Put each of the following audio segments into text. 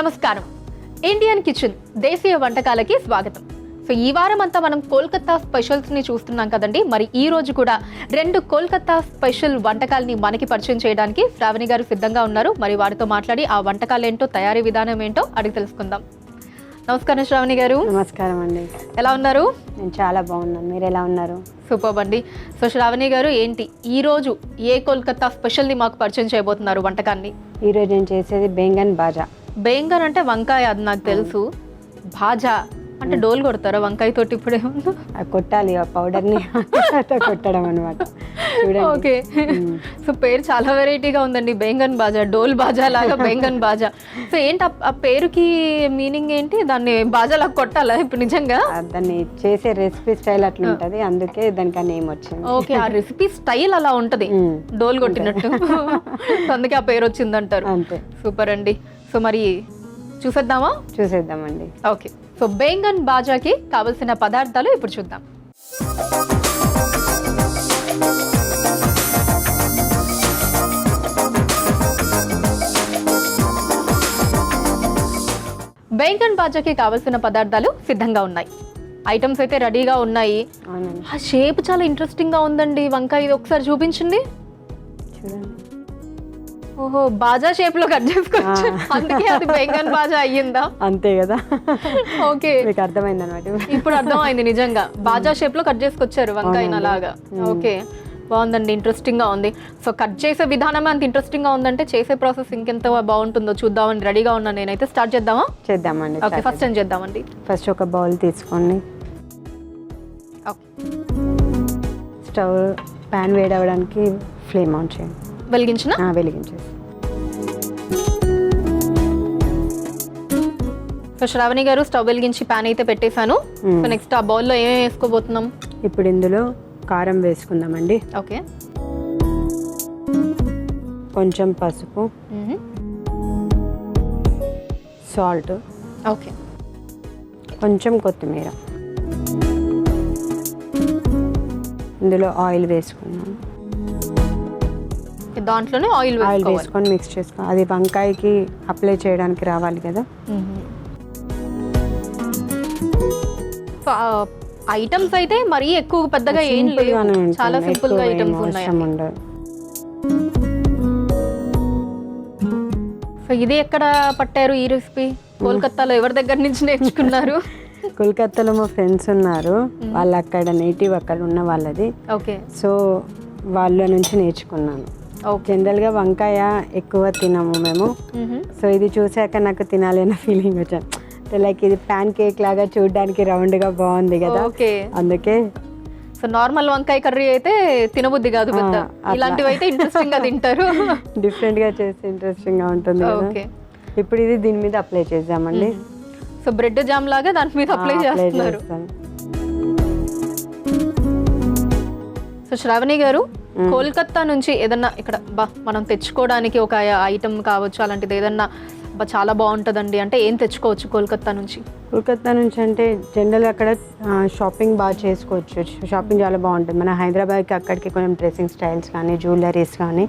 నమస్కారం. Indian kitchen దేశీయ వంటకాలకి స్వాగతం. సో ఈ వారం అంతా మనం కోల్కతా స్పెషల్స్ని చూస్తున్నాం కదండి. మరి ఈ రోజు కూడా 2 కోల్కతా స్పెషల్ వంటకాలని మనకి పరిచయం చేయడానికి శ్రావణి గారు సిద్ధంగా ఉన్నారు. మరి వారితో మాట్లాడి ఆ వంటకాలు ఏంటో, తయారీ విధానం ఏంటో అడిగి తెలుసుకుందాం. నమస్కారం శ్రావణి గారు. నమస్కారం అండి. ఎలా ఉన్నారు? నేను చాలా బాగున్నాను, మీరు ఎలా ఉన్నారు? సూపర్ అండి. సో శ్రావణి గారు, ఏంటి ఈ రోజు ఏ కోల్కతా స్పెషల్ని మాకు పరిచయం చేయబోతున్నారు వంటకాన్ని? ఈరోజు నేను చేసేది బెంగన్ బాజా. బెంగన్ అంటే వంకాయ, అది నాకు తెలుసు. భాజా అంటే డోల్ కొడతారా వంకాయ తోటి? ఇప్పుడు ఏమన్నా కొట్టాలి ఆ పౌడర్ని కొట్టడం అనమాట. ఓకే. సో పేరు చాలా వెరైటీగా ఉందండి, బెంగన్ బాజా, డోల్ బాజా లాగా బెంగన్ బాజా. సో ఏంటి ఆ పేరుకి మీనింగ్ ఏంటి? దాన్ని బాజాలాగా కొట్టాలా ఇప్పుడు నిజంగా? దాన్ని చేసే రెసిపీ స్టైల్ అట్లా ఉంటుంది, అందుకే దానికి ఆ నేమ్ వచ్చింది. ఓకే, ఆ రెసిపీ స్టైల్ అలా ఉంటది, డోల్ కొట్టినట్టు. అందుకే ఆ పేరు వచ్చిందంటారు. అంతే. సూపర్ అండి. సో మరి చూసేద్దామండి. ఓకే. సో బెంగన్ బాజాకి కావలసిన పదార్థాలు ఇప్పుడు చూద్దాం. బెంగన్ బాజాకి కావలసిన పదార్థాలు సిద్ధంగా ఉన్నాయి. ఐటమ్స్ అయితే రెడీగా ఉన్నాయి. ఆ షేప్ చాలా ఇంట్రెస్టింగ్ గా ఉందండి. వంకాయ ఇది ఒకసారి చూపించండి. చూడండి. ఓహో, బాజా షేప్ లో కట్ చేసుకోవచ్చు, అందుకే అది బెంగన్ బాజా అయ్యిందా? అంతే కదా. ఓకే, మీకు అర్థమైంది అనమాట. ఇప్పుడు అర్థమైంది. నిజంగా బాజా షేప్ లో కట్ చేసుకొచ్చారు వంకాయన అలాగా. ఓకే, బాగుందండి, ఇంట్రెస్టింగ్ గా ఉంది. సో కట్ చేసే విధానం అంత ఇంట్రెస్టింగ్ గా ఉందంటే చేసే ప్రాసెస్ ఇంకెంత బాగుంటుందో చూద్దామని రెడీగా ఉన్నాను నేనైతే. స్టార్ట్ చేద్దామా? చేద్దామండి. ఓకే, ఫస్ట్ ఏం చేద్దామండి? ఫస్ట్ ఒక బౌల్ తీసుకోండి. స్టవ్ ప్యాన్ వేడవడానికి ఫ్లేమ్ ఆన్ చేయండి. వెలిగించేసి సో శ్రావణి గారు, స్టవ్ వెలిగించి ప్యాన్ అయితే పెట్టేశాను. సో నెక్స్ట్ ఆ బౌల్లో ఏమేమి వేసుకోబోతున్నాం? ఇప్పుడు ఇందులో కారం వేసుకుందామండి. ఓకే. కొంచెం పసుపు, సాల్ట్, ఓకే, కొంచెం కొత్తిమీర. ఇందులో ఆయిల్ వేసుకున్నాం. దాంట్లోనే ఆయిల్ వేసుకొని మిక్స్ చేసుకో. అది వంకాయకి అప్లై చేయడానికి రావాలి కదా. ఐటమ్స్ అయితే మరీ ఎక్కువ పెద్దగా ఏం లేవు, చాలా సింపుల్ గా ఐటమ్స్ ఉన్నాయి. సో ఇది ఎక్కడ పట్టారు ఈ రెసిపీ? కోల్కతాలో ఎవరి దగ్గర నుంచి నేర్చుకున్నారు? కోల్కతాలో మా ఫ్రెండ్స్ ఉన్నారు, వాళ్ళు అక్కడ నేటివ్ అక్కడ ఉన్న వాళ్ళది. ఓకే. సో వాళ్ళ నుంచి నేర్చుకున్నాను. జనరల్గా వంకాయ ఎక్కువ తినము మేము. సో ఇది చూసాక నాకు తినాలి అన్న ఫీలింగ్ వచ్చాను. లైక్ ఇది ప్యాన్ కేక్ లాగా చూడడానికి రౌండ్ గా బాగుంది కదా, అందుకే. సో నార్మల్ వంకాయ కర్రీ అయితే తినబుద్ధి కాదు, ఇలాంటివి అయితే ఇంట్రెస్టింగ్ గా తింటారు. డిఫరెంట్ గా చేస్తే ఇంట్రెస్టింగ్ గా ఉంటుంది. ఇప్పుడు ఇది దీని మీద అప్లై చేద్దామండి. సో బ్రెడ్ జామ్ లాగా దాని మీద అప్లై చేస్తున్నారు. సో శ్రావణి గారు, కోల్కతా నుంచి ఏదన్నా ఇక్కడ మనం తెచ్చుకోవడానికి ఒక ఐటమ్ కావచ్చు, అలాంటిది ఏదన్నా చాలా బాగుంటుందండి అంటే ఏం తెచ్చుకోవచ్చు కోల్కతా నుంచి? కోల్కతా నుంచి అంటే జనరల్ అక్కడ షాపింగ్ బాగా చేసుకోవచ్చు. షాపింగ్ చాలా బాగుంటుంది. మన హైదరాబాద్కి అక్కడికి కొంచెం డ్రెస్సింగ్ స్టైల్స్ కానీ జ్యువెలరీస్ కానీ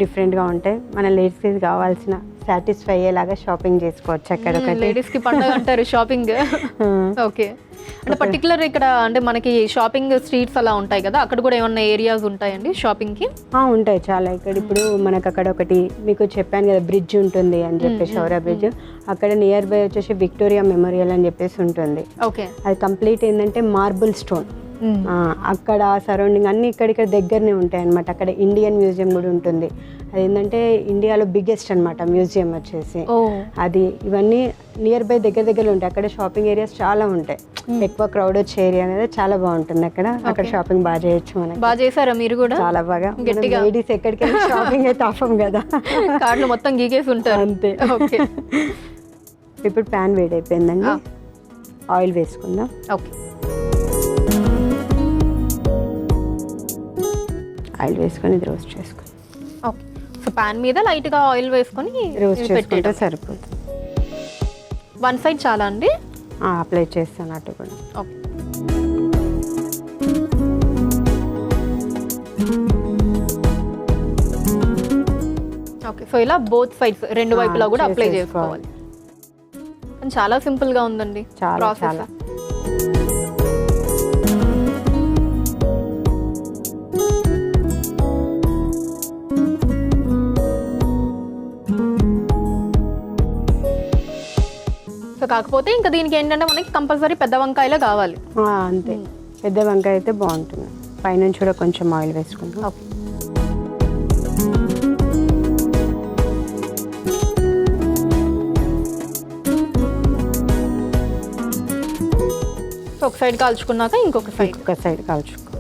డిఫరెంట్గా ఉంటాయి. మన లేడీస్కి కావాల్సిన సాటిస్ఫై అయ్యేలాగా షాపింగ్ చేసుకోవచ్చు అక్కడ. లేడీస్ కి పండుగ అంటారు షాపింగ్. ఓకే. అంటే పర్టికులర్ ఇక్కడ అంటే మనకి షాపింగ్ స్ట్రీట్స్ అలా ఉంటాయి కదా, అక్కడ కూడా ఏమన్నా ఏరియాస్ ఉంటాయండి షాపింగ్ కి? ఉంటాయి చాలా. ఇక్కడ ఇప్పుడు మనకు అక్కడ ఒకటి మీకు చెప్పాను కదా, బ్రిడ్జ్ ఉంటుంది అని చెప్పేసి, షౌరా బ్రిడ్జ్. అక్కడ నియర్ బై వచ్చేసి విక్టోరియా మెమోరియల్ అని చెప్పేసి ఉంటుంది. ఓకే. అది కంప్లీట్ ఏంటంటే మార్బుల్ స్టోన్. అక్కడ సరౌండింగ్ అన్ని ఇక్కడ దగ్గరనే ఉంటాయి అనమాట. అక్కడ ఇండియన్ మ్యూజియం కూడా ఉంటుంది. అది ఏంటంటే ఇండియాలో బిగ్గెస్ట్ అనమాట మ్యూజియం వచ్చేసి అది. ఇవన్నీ నియర్ బై దగ్గర ఉంటాయి. అక్కడ షాపింగ్ ఏరియాస్ చాలా ఉంటాయి. ఎక్కువ క్రౌడ్ వచ్చే ఏరియా అనేది చాలా బాగుంటుంది అక్కడ షాపింగ్ బాగా చేయొచ్చు. మనకి బాగా చేశారా మీరు కూడా? చాలా బాగా. లేడీస్ ఎక్కడికి షాపింగ్ అయితే ఆఫం కదా, కార్డులు మొత్తం గీకేసి ఉంటారు. అంతే. ఓకే. ఇప్పుడు ప్యాన్ వేడైపోయిందండి, ఆయిల్ వేసుకుందాం. ఓకే. ఆయిల్ వేసుకొని ఇది రోస్ట్ చేసుకోండి. ఓకే. సో ప్యాన్ మీద లైట్ గా ఆయిల్ వేసుకొని రోస్ట్ చేసుకుంటే సరిపోతుంది. వన్ సైడ్ చాలా అండి అప్లై చేస్తాను అటు కూడా. ఓకే. ఓకే, సో ఇలా బోత్ సైడ్స్ రెండు వైపులా కూడా అప్లై చేసుకోవాలి. చాలా సింపుల్ గా ఉందండి చాలా ప్రాసెస్. చాలా సో కాకపోతే ఇంకా దీనికి ఏంటంటే మనకి కంపల్సరీ పెద్ద వంకాయలే కావాలి. అంతే, పెద్ద వంకాయ అయితే బాగుంటుంది. పైనుంచి కూడా కొంచెం ఆయిల్ వేసుకుంటాం. ఓకే. సో ఒక సైడ్ కాల్చుకున్నాక ఇంకొక సైడ్ కాల్చుకో.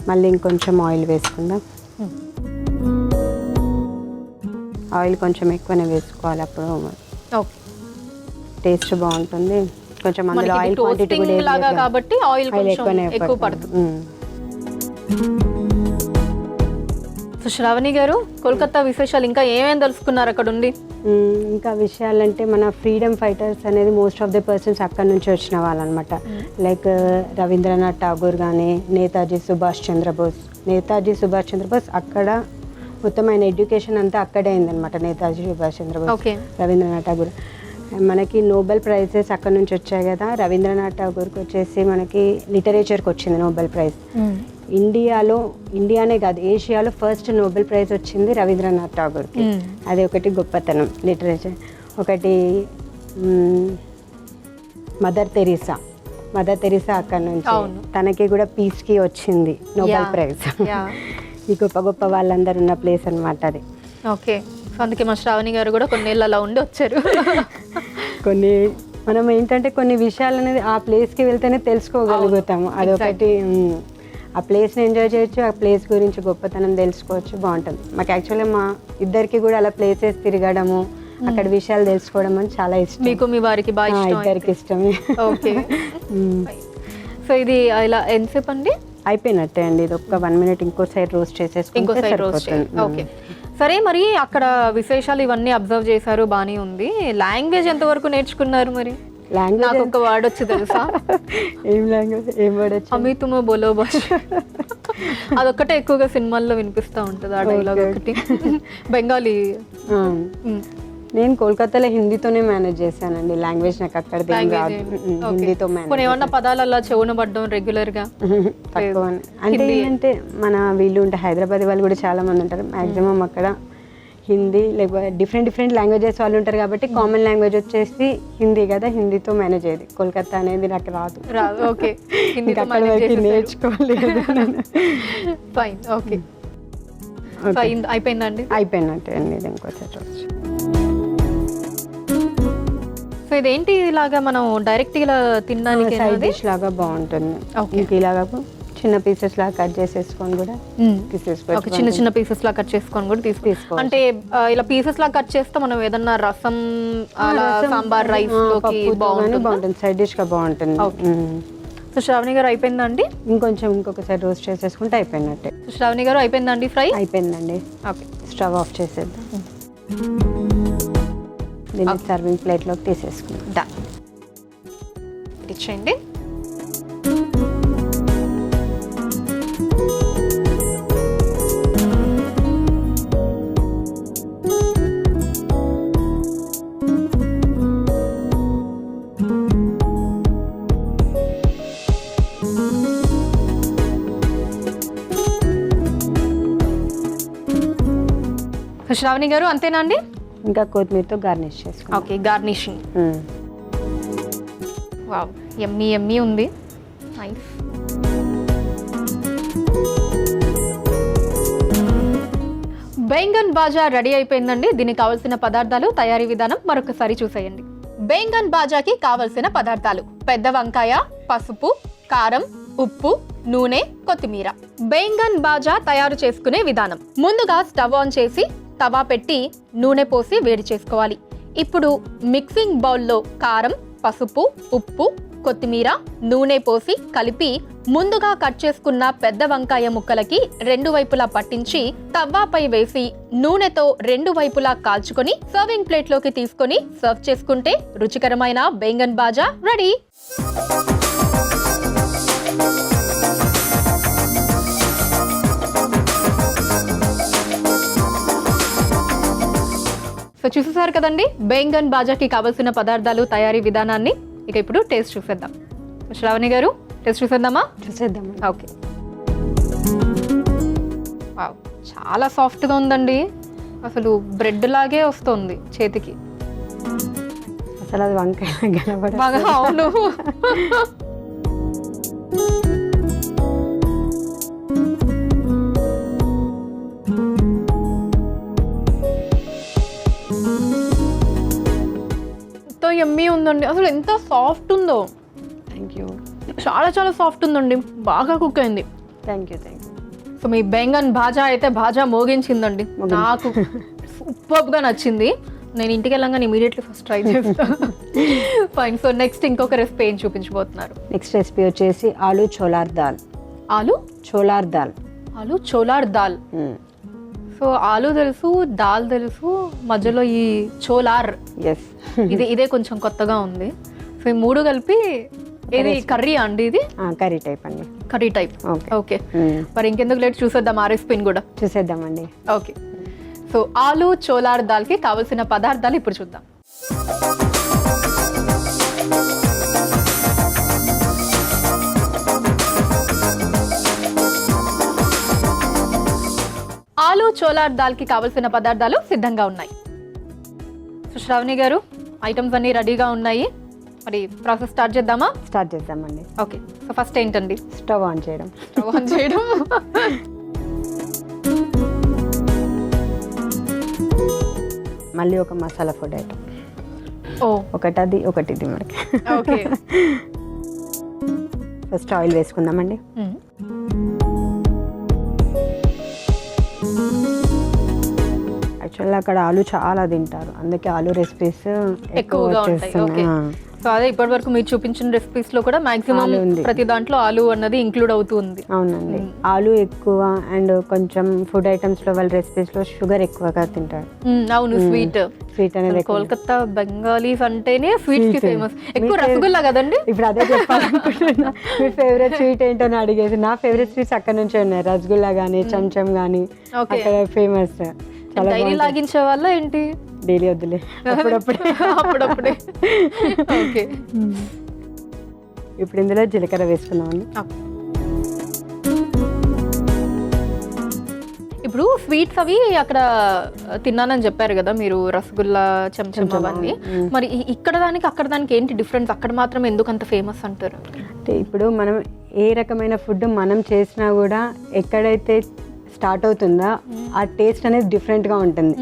మళ్ళీ ఇంకొంచెం ఆయిల్ వేసుకుందాం. ఆయిల్ కొంచెం ఎక్కువనే వేసుకోవాలి, అప్పుడు ఓకే టేస్ట్ బాగుంటుంది. కొంచెం అందులో ఆయిల్ క్వాంటిటీ కూడా లాగా కాబట్టి ఆయిల్ ఎక్కువనే ఎక్కువ పడుతుంది. సో శ్రావణి గారు, కోల్కతా విశేషాలు ఇంకా ఏమేమి తెలుసుకున్నారు అక్కడ ఉండి? ఇంకా విషయాలంటే మన ఫ్రీడమ్ ఫైటర్స్ అనేది మోస్ట్ ఆఫ్ ది పర్సన్స్ అక్కడ నుంచి వచ్చిన వాళ్ళు అనమాట. లైక్ రవీంద్రనాథ్ ఠాగూర్ కానీ, నేతాజీ సుభాష్ చంద్రబోస్ అక్కడ మొత్తం ఆయన ఎడ్యుకేషన్ అంతా అక్కడే అయిందనమాట. నేతాజీ సుభాష్ చంద్రబోస్, రవీంద్రనాథ్ ఠాగూర్. మనకి నోబెల్ ప్రైజెస్ అక్కడ నుంచి వచ్చాయి కదా. రవీంద్రనాథ్ ఠాగూర్కి వచ్చేసి మనకి లిటరేచర్కి వచ్చింది నోబెల్ ప్రైజ్. ఇండియానే కాదు, ఏషియాలో ఫస్ట్ నోబెల్ ప్రైజ్ వచ్చింది రవీంద్రనాథ్ ఠాగూర్కి. అది ఒకటి గొప్పతనం లిటరేచర్. ఒకటి మదర్ తెరీసా అక్కడ నుంచి, తనకి కూడా పీస్కి వచ్చింది నోబెల్ ప్రైజ్. ఈ గొప్ప గొప్ప వాళ్ళందరూ ఉన్న ప్లేస్ అనమాట అది. ఓకే, అందుకే మా శ్రావణి గారు కూడా కొన్నేళ్ళు అలా ఉండి వచ్చారు. మనం ఏంటంటే కొన్ని విషయాలు అనేది ఆ ప్లేస్కి వెళ్తేనే తెలుసుకోగలుగుతాము. అదొకటి, ఆ ప్లేస్ని ఎంజాయ్ చేయొచ్చు, ఆ ప్లేస్ గురించి గొప్పతనం తెలుసుకోవచ్చు, బాగుంటుంది. మాకు యాక్చువల్గా మా ఇద్దరికి కూడా అలా ప్లేసెస్ తిరగడము, అక్కడ విషయాలు తెలుసుకోవడం అని చాలా ఇష్టం. మీకు మీ వారికి బాగా ఇష్టం? ఇద్దరికి ఇష్టమే. ఓకే. సో ఇది ఇలా ఎంతసేపు అండి? అయిపోయినట్టే అండి. ఇది ఒక్క 1 minute ఇంకో సైడ్ రోస్ట్ చేసేసుకుంటే సరిపోతుంది. ఓకే, సరే. మరి అక్కడ విశేషాలు ఇవన్నీ అబ్జర్వ్ చేశారు, బానే ఉంది. లాంగ్వేజ్ ఎంతవరకు నేర్చుకున్నారు? మరి నాకు ఒక వర్డ్ వచ్చి తెలుసా? ఏం లాంగ్వేజ్? ఏం వర్డ్ వచ్చి? అమి తుమ బోలో భాష. అదొక్కటే ఎక్కువగా సినిమాల్లో వినిపిస్తూ ఉంటుంది ఆ డైలాగ్ ఒకటి. బెంగాలీ. నేను కోల్కతాలో హిందీతోనే మేనేజ్ చేశానండి. లాంగ్వేజ్ నాకు అక్కడ హిందీతో మేనేజ్. ఏమన్నా పదాలు అలా చెవున పడ్డం రెగ్యులర్ గా? తక్కువ. అంటే ఏంటంటే మన వీళ్ళు ఉంటే హైదరాబాద్ వాళ్ళు కూడా చాలా మంది ఉంటారు. మాక్సిమం అక్కడ హిందీ లేకపోతే డిఫరెంట్ లాంగ్వేజెస్ వాళ్ళు ఉంటారు కాబట్టి కామన్ లాంగ్వేజ్ వచ్చేసి హిందీ కదా, హిందీతో మేనేజ్ అయ్యేది. కోల్కతా అనేది నాకు రాదు. ఓకే, నేర్చుకోవాలి. ఫైన్. ఓకే, అయిపోయిందండి? అయిపోయినట్టే అండి. ఇది ఇంకోసారి వచ్చి. సో ఇదేంటి ఇలాగా మనం డైరెక్ట్ ఇలా తినడానికి సైడ్ డిష్ లాగా బాగుంటుంది. ఇంక ఇలాగా చిన్న పీసెస్ లాగా కట్ చేసేసుకొని కూడా తీసేసుకోవచ్చు. చిన్న పీసెస్ లాగా కట్ చేసుకొని కూడా తీసుకోవచ్చు. అంటే ఇలా పీసెస్ లాగా కట్ చేస్తే మనం ఏదన్నా రసం అలా సాంబార్ రైస్ లోకి బాగుంటుంది. సైడ్ డిష్ గా బాగుంటుంది. సో శ్రావణి గారు అయిపోయిందండి? ఇంకొకసారి రోస్ట్ చేసేసుకుంటే అయిపోయినట్టే. శ్రావణి గారు అయిపోయిందండి ఫ్రై? అయిపోయిందండి. ఓకే, స్టవ్ ఆఫ్ చేసేద్దాం. దీన్ని సర్వింగ్ ప్లేట్లోకి తీసేసుకుందాం. ఇచ్చేయండి. శ్రావణి గారు అంతేనా అండి? ఇంకా కొత్తిమీరతో గార్నిష్ చేసుకుందాం. Okay, garnishing. వావ్, యమ్మీ యమ్మీ ఉంది. నైస్. బెంగన్ బాజా రెడీ అయిపోయిందండి. దీనికి కావాల్సిన పదార్థాలు, తయారీ విధానం మరొకసారి చూసేయండి. బెంగన్ బాజాకి కావలసిన పదార్థాలు: పెద్ద వంకాయ, పసుపు, కారం, ఉప్పు, నూనె, కొత్తిమీర. బెంగన్ బాజా తయారు చేసుకునే విధానం: ముందుగా స్టవ్ ఆన్ చేసి తవా పెట్టి నూనె పోసి వేడి చేసుకోవాలి. ఇప్పుడు మిక్సింగ్ బౌల్లో కారం, పసుపు, ఉప్పు, కొత్తిమీర, నూనె పోసి కలిపి ముందుగా కట్ చేసుకున్న పెద్ద వంకాయ ముక్కలకి 2 వైపులా పట్టించి తవ్వాపై వేసి నూనెతో 2 వైపులా కాల్చుకొని సర్వింగ్ ప్లేట్లోకి తీసుకొని సర్వ్ చేసుకుంటే రుచికరమైన బెంగన్ బాజా రెడీ. సో చూసేసారు కదండి బెంగన్ బాజాకి కావాల్సిన పదార్థాలు, తయారీ విధానాన్ని. ఇక ఇప్పుడు టేస్ట్ చూసేద్దాం. శ్రావణి గారు టేస్ట్ చూసేద్దామా? చూసేద్దాం. ఓకే. వావ్, చాలా సాఫ్ట్గా ఉందండి. అసలు బ్రెడ్ లాగే వస్తుంది చేతికి. అసలు అది వంకాయ కనబడ బాగా. అవును. ఎంతో యమ్మీ ఉందండి. అసలు ఎంత సాఫ్ట్ ఉందో. Thank you. చాలా చాలా సాఫ్ట్ ఉందండి. బాగా కుక్ అయింది. Thank you. సో మీ బెంగన్ భాజా అయితే భాజా మోగించిందండి. నాకు సూపర్గా నచ్చింది. నేను ఇంటికి వెళ్ళంగానే ఇమీడియట్లీ ఫస్ట్ ట్రై చేస్తాను. ఫైన్. సో నెక్స్ట్ ఇంకొక రెసిపీ ఏం చూపించబోతున్నారు? నెక్స్ట్ రెసిపీ వచ్చేసి ఆలు చోలార్ దాల్. ఆలు చోలార్ దాల్. ఆలు చోలార్ దాల్. సో ఆలు తెలుసు, దాల్ తెలుసు, మధ్యలో ఈ చోలార్. ఎస్. ఇదే కొంచెం కొత్తగా ఉంది. సో ఈ మూడు కలిపి ఇది కర్రీ అండి? ఇది కర్రీ టైప్ అండి. Curry type. ఓకే. మరి ఇంకెందుకు లేట్ చూసేద్దాం ఆ రెసిపీని కూడా. చూసేద్దామండి. ఓకే. సో ఆలు చోలార్ దాల్కి కావలసిన పదార్థాలు ఇప్పుడు చూద్దాం. ఆలు చోలార్ దాల్కి కావలసిన పదార్థాలు సిద్ధంగా ఉన్నాయి. సో శ్రావణి గారు ఐటమ్స్ అన్నీ రెడీగా ఉన్నాయి. మరి ప్రాసెస్ స్టార్ట్ చేద్దామా? స్టార్ట్ చేద్దామండి. ఓకే. సో ఫస్ట్ ఏంటండి? స్టవ్ ఆన్ చేయడం. స్టవ్ ఆన్ చేయడం. మళ్ళీ ఒక మసాలా ఫుడ్ ఐటమ్. ఓ, ఒకటి అది, ఒకటి ఇది మనకి. ఓకే. ఫస్ట్ ఆయిల్ వేసుకుందామండి. యాక్చువల్గా అక్కడ ఆలు చాలా తింటారు, అందుకే ఆలు రెసిపీస్ ఎక్కువగా ఉంటాయి. ఓకే. సో అదే ఇప్పటి వరకు మీరు చూపించిన రెసిపీస్ లో కూడా మాక్సిమం ప్రతి దాంట్లో ఆలు అన్నది ఇంక్లూడ్ అవుతుంది. అవునండి. ఆలు ఎక్కువ అండ్ కొంచెం ఫుడ్ ఐటమ్స్ లో వాళ్ళ రెసిపీస్ లో షుగర్ ఎక్కువగా తింటారు. అవును. స్వీట్ అనేది కోల్కతా బెంగాలీస్ అంటేనే స్వీట్ కి ఫేమస్. ఎక్కువ రసగుల్లా కదండి. ఇప్పుడు అదే చెప్పాలనుకుంటున్నా. మీ ఫేవరెట్ స్వీట్ ఏంటని అడిగేసి, నా ఫేవరెట్ స్వీట్స్ అక్కడ నుంచే ఉన్నాయి. రసగుల్లా గానీ, చంచం గానీ అక్కడ ఫేమస్. డైలీ లాగించే వల్ల ఏంటి? డైలీ వద్దులే, అప్పుడప్పుడే. ఓకే. ఇప్పుడు ఇందులో జీలకర్ర వేసుకున్నామండి. ఇప్పుడు స్వీట్స్ అవి అక్కడ తిన్నానని చెప్పారు కదా మీరు, రసగుల్లా, చెంచం అవన్నీ. మరి ఇక్కడ దానికి అక్కడ దానికి ఏంటి డిఫరెన్స్? అక్కడ మాత్రం ఎందుకు అంత ఫేమస్ అంటారు? అంటే ఇప్పుడు మనం ఏ రకమైన ఫుడ్ మనం చేసినా కూడా ఎక్కడైతే స్టార్ట్ అవుతుందా ఆ టేస్ట్ అనేది డిఫరెంట్ గా ఉంటుంది.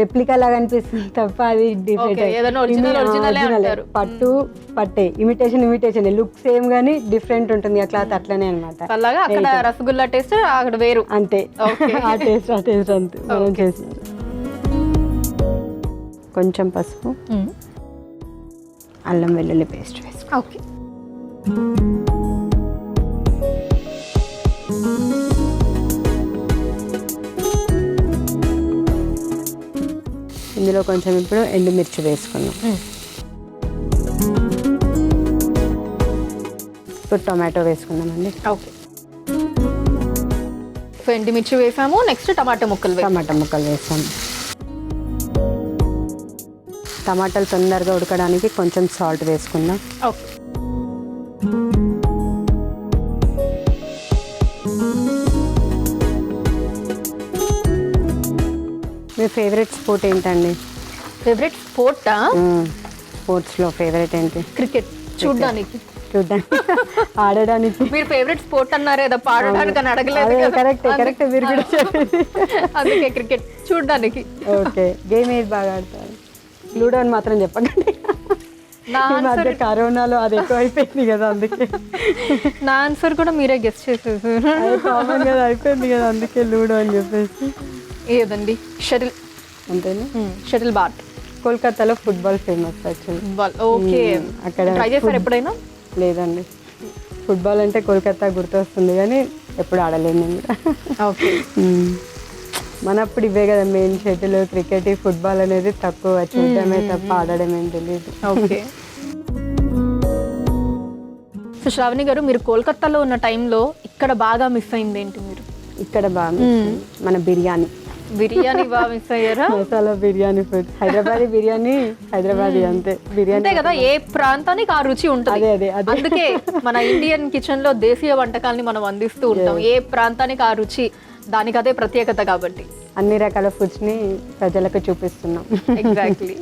రెప్లికా లాగా అనిపిస్తుంది తప్ప అది డిఫరెంట్. పట్టు పట్టే, ఇమిటేషన్ లుక్ సేమ్ గానీ డిఫరెంట్ ఉంటుంది. అట్లా అట్లనే అనమాట. అలాగా అక్కడ రసగుల్లా టేస్ట్ అక్కడ వేరు. అంతే. ఆ టేస్ట్ అంతే మనం చేసి. కొంచెం పసుపు, అల్లం వెల్లుల్లి పేస్ట్ వేసుకో. ఓకే. ఇందులో కొంచెం ఇప్పుడు ఎండుమిర్చి వేసుకున్నాం. ఇప్పుడు టొమాటో వేసుకుందామండి. ఓకే. సో ఎండుమిర్చి వేసాము. నెక్స్ట్ టమాటా ముక్కలు వేసాము. టమాటాలు తొందరగా ఉడకడానికి కొంచెం సాల్ట్ వేసుకుందాం. ఓకే. మీ ఫేవరెట్ స్పోర్ట్ ఏంటండి? ఫేవరెట్ స్పోర్టా? స్పోర్ట్స్లో ఫేవరెట్ ఏంటి? క్రికెట్. చూడడానికి, ఆడడానికి. మీరు ఫేవరెట్ స్పోర్ట్ అన్నారే తప్ప ఆడడానికి అని అడగలేదు. కరెక్ట్. మీరు కూడా అందుకే క్రికెట్ చూడడానికి. ఓకే. గేమ్ ఏది బాగా ఆడతారు? లూడో అని మాత్రం చెప్పండి. కరోనాలో అది ఎక్కువ అయిపోయింది కదా, అందుకే. నా ఆన్సర్ కూడా మీరే గెస్ట్ చేసేసారు. కామన్ కదా, అయిపోయింది కదా, అందుకే లూడో అని చెప్పేసి. ఏదండి? షటిల్. అంతేనా? Shuttle bat. కోల్కతాలో ఫుట్బాల్ ఫేమస్ యాక్చువల్లీ. ఓకే. అక్కడ ట్రై చేశారు ఎప్పుడైనా? లేదండి. ఫుట్బాల్ అంటే కోల్కతా గుర్తొస్తుంది కానీ ఎప్పుడు ఆడలేదు. ఓకే. మనప్పుడు ఇవే కదా మెయిన్, షటిల్, క్రికెట్, ఫుట్బాల్ అనేది తక్కువ, చూడడమే తప్ప ఆడడం ఏం తెలియదు. ఓకే. సో శ్రావణి గారు, మీరు కోల్కతాలో ఉన్న టైంలో ఇక్కడ బాగా మిస్ అయింది ఏంటి? మీరు ఇక్కడ బాగా మన బిర్యానీ. బిర్యానీ బాగా మిస్ అయ్యారా? మసాలా బిర్యానీ ఫుడ్, హైదరాబాదీ బిర్యానీ హైదరాబాదీ అంతే, బిర్యానీ అంతే కదా, ఏ ప్రాంతానికి ఆ రుచి ఉంటుంది. అదే అందుకే మన ఇండియన్ కిచెన్ లో దేశీయ వంటకాల్ని మనం అందిస్తూ ఉంటాం. ఏ ప్రాంతానికి ఆ రుచి, దానికి అదే ప్రత్యేకత కాబట్టి అన్ని రకాల ఫుడ్స్ ని ప్రజలకు చూపిస్తున్నాం. ఎగ్జాక్ట్లీ.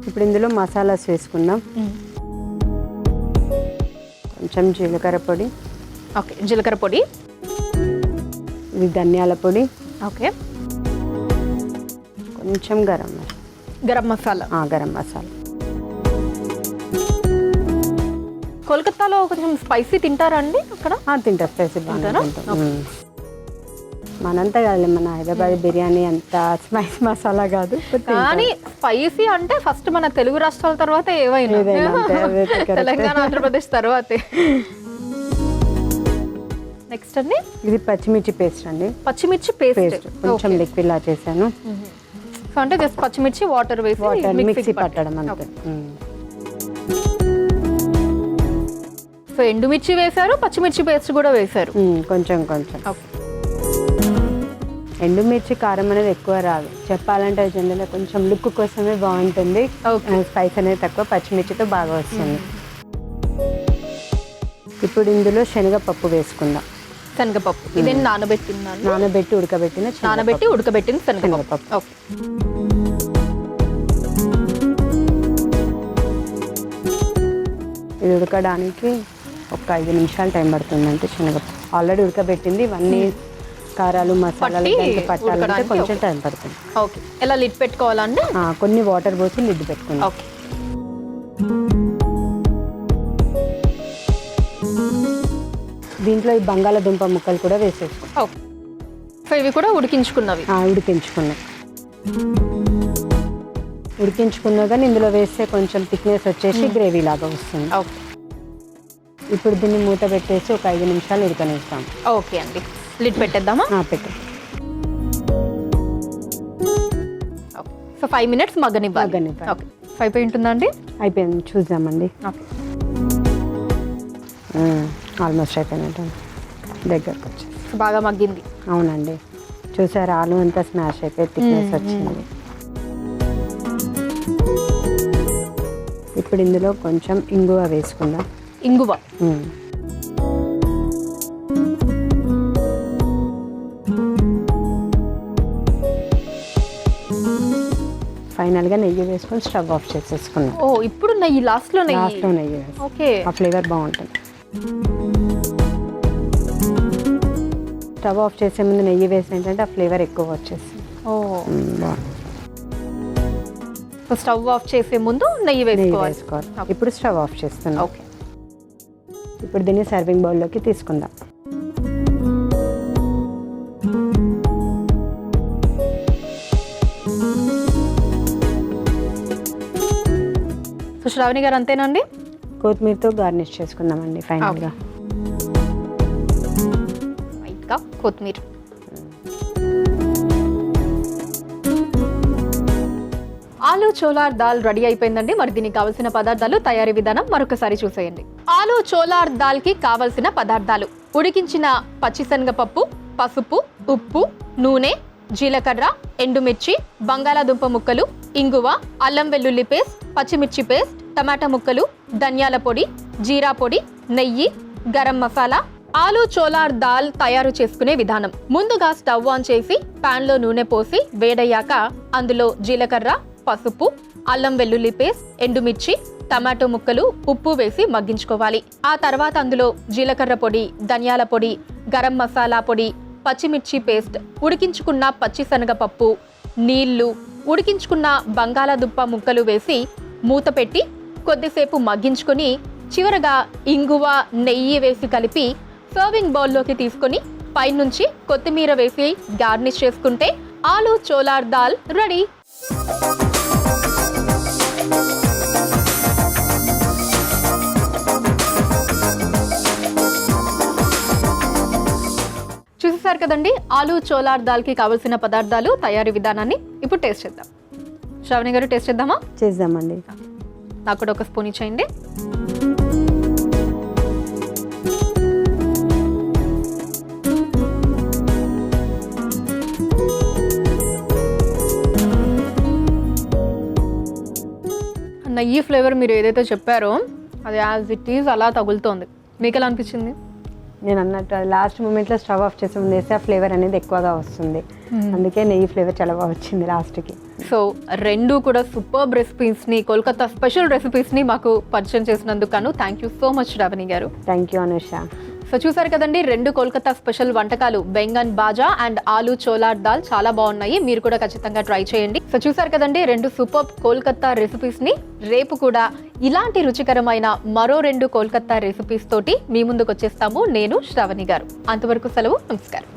ఇప్పుడు ఇందులో మసాలాస్ వేసుకుందాం. కొంచెం జీలకర్ర పొడి, ఓకే, జీలకర్ర పొడి, ఇది ధనియాల పొడి, ఓకే, కొంచెం గరం మసాలా. గరం మసాలా. కోల్కతాలో కొంచెం స్పైసీ తింటారా అండి అక్కడ? తింటారు, స్పైసీ బాగా. మనంతా కాదు, మన హైదరాబాద్ బిర్యానీ అంత స్పైసీ మసాలా కాదు, కానీ స్పైసీ అంటే ఫస్ట్ మన తెలుగు రాష్ట్రాల తర్వాత ఏవైనా, తెలంగాణ ఆంధ్రప్రదేశ్ తర్వాతే. నెక్స్ట్ అండి, ఇది పచ్చిమిర్చి పేస్ట్ అండి. పచ్చిమిర్చి పేస్ట్ కొంచెం లిక్విడ్ లా చేశాను. సో అంటే జస్ట్ పచ్చిమిర్చి వాటర్ వేసి మిక్సీ పట్టడం అంతే. సో ఎండుమిర్చి వేశారు, పచ్చిమిర్చి పేస్ట్ కూడా వేశారు. కొంచెం ఎండుమిర్చి కారం అనేది ఎక్కువ రాదు, చెప్పాలంటే జనరల్గా కొంచెం లుక్ కోసమే బాగుంటుంది. స్పైస్ అనేది తక్కువ, పచ్చిమిర్చితో బాగా వస్తుంది. ఇప్పుడు ఇందులో శనగపప్పు వేసుకుందాం. శనగపప్పు ఇది నానబెట్టి ఉడకబెట్టిన శనగపప్పు. ఓకే, ఇది ఉడకడానికి ఒక 5 నిమిషాలు టైం పడుతుంది. అంటే శనగపప్పు ఆల్రెడీ ఉడకబెట్టింది, ఇవన్నీ కారాలు మసాలాలు పట్టాలంటే కొంచెం టైం పడుతుంది. ఓకే, ఎలా లిడ్ పెట్టుకోవాలండి? కొన్ని వాటర్ పోసి లిడ్ పెట్టుకుందాం. ఓకే, దీంట్లో ఈ బంగాళాదుంప ముక్కలు కూడా వేసేసుకో. సో ఇవి కూడా ఉడికించుకున్నవి. ఉడికించుకున్నా కానీ ఇందులో వేస్తే కొంచెం థిక్నెస్ వచ్చేసి గ్రేవీ లాగా వస్తుంది. ఓకే, ఇప్పుడు దీన్ని మూత పెట్టేసి ఒక 5 నిమిషాలు ఉడకనిస్తాం. ఓకే అండి, లిడ్ పెట్టేద్దామా? పెట్టు. సో 5 మినిట్స్ మగ్గనివ్వాలి. ఓకే, అయిపోయి ఉంటుందా అండి? అయిపోయింది, చూద్దామండి. ఓకే, ఆల్మోస్ట్ అయిపోయినట్టు, దగ్గరకు వచ్చేసి బాగా మగ్గింది. అవునండి, చూసారు ఆలు అంతా స్మాష్ అయిపోయి థిక్నెస్ వచ్చింది. ఇప్పుడు ఇందులో కొంచెం ఇంగువ వేసుకుందాం. ఇంగువ ఫైనల్గా నెయ్యి వేసుకొని స్టవ్ ఆఫ్ చేసేసుకున్నాం. ఇప్పుడు నెయ్యి లాస్ట్లో నెయ్యి వేసి, ఓకే, ఆ ఫ్లేవర్ బాగుంటుంది. స్టవ్ ఆఫ్ చేసే ముందు నెయ్యి వేసి ఏంటంటే ఆ ఫ్లేవర్ ఎక్కువ వచ్చేస్తుంది. బాగుంది. స్టవ్ ఆఫ్ చేసే ముందు నెయ్యి వేసుకోవాలి. ఇప్పుడు స్టవ్ ఆఫ్ చేస్తున్నాం. ఓకే, ఇప్పుడు దీన్ని సర్వింగ్ బౌల్లోకి తీసుకుందాం. సో శ్రావణి గారు అంతేనండి, కొత్తిమీరతో గార్నిష్ చేసుకుందామండి ఫైనల్గా. ఇంకా కొత్తిమీర. ఆలు చోలార్ దాల్ రెడీ అయిపోయిందండి. మరి దీనికి కావాల్సిన పదార్థాలు, తయారీ విధానం మరొకసారి చూసేయండి. ఆలు చోలార్ దాల్ కి కావలసిన పదార్థాలు: ఉడికించిన పచ్చిశనగపప్పు, పసుపు, ఉప్పు, నూనె, జీలకర్ర, ఎండుమిర్చి, బంగాళాదుంప ముక్కలు, ఇంగువ, అల్లం వెల్లుల్లి పేస్ట్, పచ్చిమిర్చి పేస్ట్, టమాటా ముక్కలు, ధనియాల పొడి, జీరా పొడి, నెయ్యి, గరం మసాలా. ఆలు చోలార్ దాల్ తయారు చేసుకునే విధానం: ముందుగా స్టవ్ ఆన్ చేసి పాన్ లో నూనె పోసి వేడయ్యాక అందులో జీలకర్ర, పసుపు, అల్లం వెల్లుల్లి పేస్ట్, ఎండుమిర్చి, టమాటో ముక్కలు, ఉప్పు వేసి మగ్గించుకోవాలి. ఆ తర్వాత అందులో జీలకర్ర పొడి, ధనియాల పొడి, గరం మసాలా పొడి, పచ్చిమిర్చి పేస్ట్, ఉడికించుకున్న పచ్చిశనగపప్పు, నీళ్లు, ఉడికించుకున్న బంగాళాదుంప ముక్కలు వేసి మూత పెట్టి కొద్దిసేపు మగ్గించుకొని చివరగా ఇంగువ, నెయ్యి వేసి కలిపి సర్వింగ్ బౌల్లోకి తీసుకొని పైనుంచి కొత్తిమీర వేసి గార్నిష్ చేసుకుంటే ఆలు చోలార్ దాల్ రెడీ. చూసేసారు కదండి ఆలు చోలార్ దాల్కి కావలసిన పదార్థాలు, తయారీ విధానాన్ని. ఇప్పుడు టేస్ట్ చేద్దాం. శ్రావణి గారు టేస్ట్ చేద్దామా? చేద్దామండి. నాకు కూడా ఒక స్పూన్ ఇచ్చేయండి. నెయ్యి ఫ్లేవర్ మీరు ఏదైతే చెప్పారో అది యాజ్ ఇట్ ఈజ్ అలా తగులుతోంది. మీకు ఎలా అనిపించింది? నేను అన్నట్టు లాస్ట్ మూమెంట్లో స్టవ్ ఆఫ్ చేసి ముందు వేస్తే ఆ ఫ్లేవర్ అనేది ఎక్కువగా వస్తుంది, అందుకే నెయ్యి ఫ్లేవర్ చాలా బాగా వచ్చింది లాస్ట్కి. సో రెండు కూడా సూపర్బ్ రెసిపీస్ని, కోల్కతా స్పెషల్ రెసిపీస్ని మాకు పరిచయం చేసినందుకు thank you so much Shravani garu. Thank you Anusha. So చూసారు కదండి, రెండు కోల్కతా స్పెషల్ వంటకాలు బెంగన్ బాజా అండ్ ఆలు చోలార్ దాల్ చాలా బాగున్నాయి. మీరు కూడా ఖచ్చితంగా ట్రై చేయండి. సో చూసారు కదండి, రెండు సూపర్ కోల్కతా రెసిపీస్ ని. రేపు కూడా ఇలాంటి రుచికరమైన మరో రెండు కోల్కతా రెసిపీస్ తోటి మీ ముందుకు వచ్చేస్తాము నేను శ్రావణి గారు. అంతవరకు సెలవు, నమస్కారం.